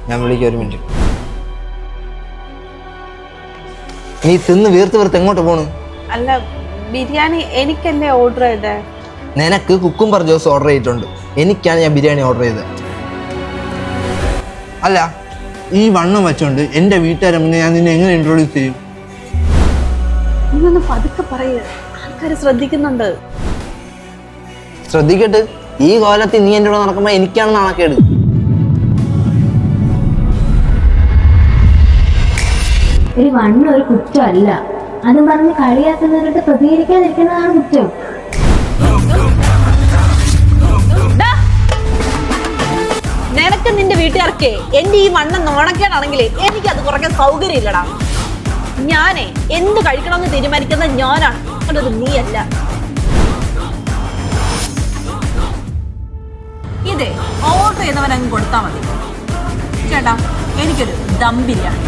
ഞാൻ വിളിക്കാം, ഒരു മിനിറ്റ്. നീ തിന്ന് വീർത്ത് എങ്ങോട്ട് പോണ്? അല്ല, ബിരിയാണി എനിക്കല്ലേ ഓർഡർ ചെയ്തേ? നിനക്ക് കുക്കുംബർ ജ്യൂസ് ഓർഡർ ചെയ്തിട്ടുണ്ട്, എനിക്കാണ് ഞാൻ ബിരിയാണി ഓർഡർ ചെയ്തത്. അല്ല, ഈ വണ്ണം വെച്ചോണ്ട് എൻ്റെ വീട്ടുകാരെ മുന്നേ ഞാൻ നിന്നെ എങ്ങനെ ഇൻട്രോഡ്യൂസ് ചെയ്യും? നീയൊന്ന് പതുക്കെ പറയ്, ആൾക്കാർ ശ്രദ്ധിക്കുന്നുണ്ട്. ശ്രദ്ധിക്കട്ട്, ഈ കോലത്തിൽ നീ എൻ്റെ കൂടെ നടക്കുമ്പോൾ എനിക്കാണ് നാണക്കേട്. ഒരു വണ്ണം ഒരു കുറ്റമല്ല, അത് പറഞ്ഞ് കളിയാക്കുന്നവരുടെ പ്രതികരിക്കാതിരിക്കുന്നതാണ് കുറ്റം. നിനക്ക് നിന്റെ വീട്ടുകാർക്ക് എന്റെ ഈ വണ്ണം നോണക്കേടാണെങ്കിൽ എനിക്കത് കുറയ്ക്കാൻ സൗകര്യം ഇല്ലടാ. ഞാനേ എന്ത് കഴിക്കണമെന്ന് തീരുമാനിക്കുന്നത് ഞാനാണ്, അതൊരു നീയല്ല. ഇതേ ഓർഡർ ചെയ്യുന്നവൻ അങ്ങ് കൊടുത്താൽ മതി. ചേട്ടാ, എനിക്കൊരു ദം ബിരിയാണി.